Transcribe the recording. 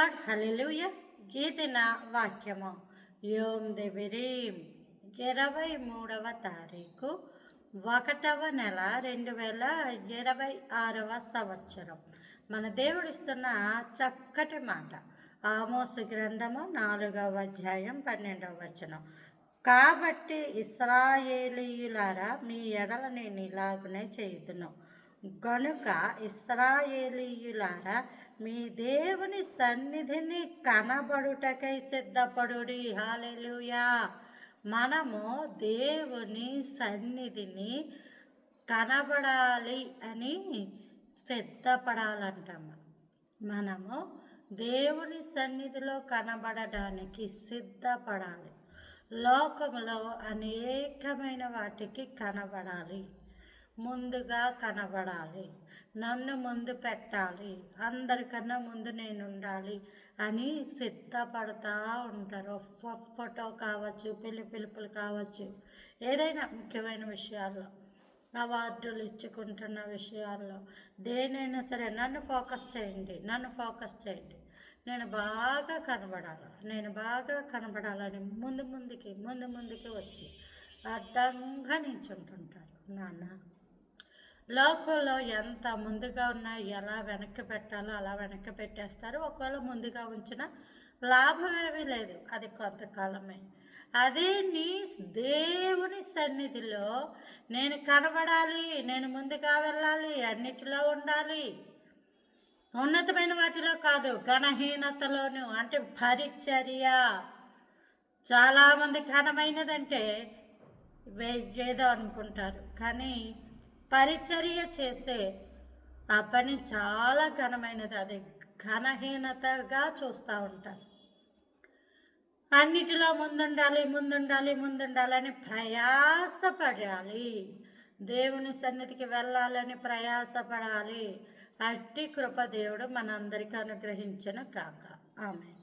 Lord. హల్లెలూయా. ఈ దిన వాక్యము యోమ్ దెబిరీం 23వ తారీఖు 1వ నెల 2026వ సంవత్సరం. మన దేవుడిస్తున్న చక్కటి మాట ఆమోసు గ్రంథము 4వ అధ్యాయం 12వ వచనం. కాబట్టి ఇశ్రాయేలీయులారా, మీ ఎడల నేను ఇలాగునే చేయుదును. కనుక ఇశ్రాయేలీయులారా, మీ దేవుని సన్నిధిని కనబడుటకై సిద్ధపడుడి. హల్లెలూయా. మనము దేవుని సన్నిధిని కనబడాలి అని సిద్ధపడాలంటాము. మనము దేవుని సన్నిధిలో కనబడడానికి సిద్ధపడాలి. లోకంలో అనేకమైన వాటికి కనబడాలి, ముందుగా కనబడాలి, నన్ను ముందు పెట్టాలి, అందరికన్నా ముందు నేను ఉండాలి అని సిద్ధపడతా ఉంటారు. ఫోటో కావచ్చు, పెళ్లి పిలుపులు కావచ్చు, ఏదైనా ముఖ్యమైన విషయాల్లో, అవార్డులు ఇచ్చుకుంటున్న విషయాల్లో, దేనైనా సరే నన్ను ఫోకస్ చేయండి, నన్ను ఫోకస్ చేయండి, నేను బాగా కనబడాలని ముందు ముందుకి వచ్చి అడ్డంగా నించుంటుంటారు. నాన్న, లోకంలో ఎంత ముందుగా ఉన్నా ఎలా వెనక్కి పెట్టాలో అలా వెనక్కి పెట్టేస్తారు. ఒకవేళ ముందుగా ఉంచినా లాభమేమీ లేదు, అది కొంతకాలమే. అదే నీ దేవుని సన్నిధిలో నేను కనబడాలి, నేను ముందుగా వెళ్ళాలి, అన్నిటిలో ఉండాలి, ఉన్నతమైన వాటిలో కాదు, ఘనహీనతలోను. అంటే పరిచర్య. చాలామంది ఘనమైనదంటే ఏదో అనుకుంటారు, కానీ పరిచర్య చేసే ఆ పని చాలా ఘనమైనది. అది ఘనహీనతగా చూస్తూ ఉంటారు. అన్నిటిలో ముందుండాలని ప్రయాసపడాలి. దేవుని సన్నిధికి వెళ్ళాలని ప్రయాసపడాలి. అట్టి కృప దేవుడు మనందరికీ అనుగ్రహించును కాక. ఆమేన్.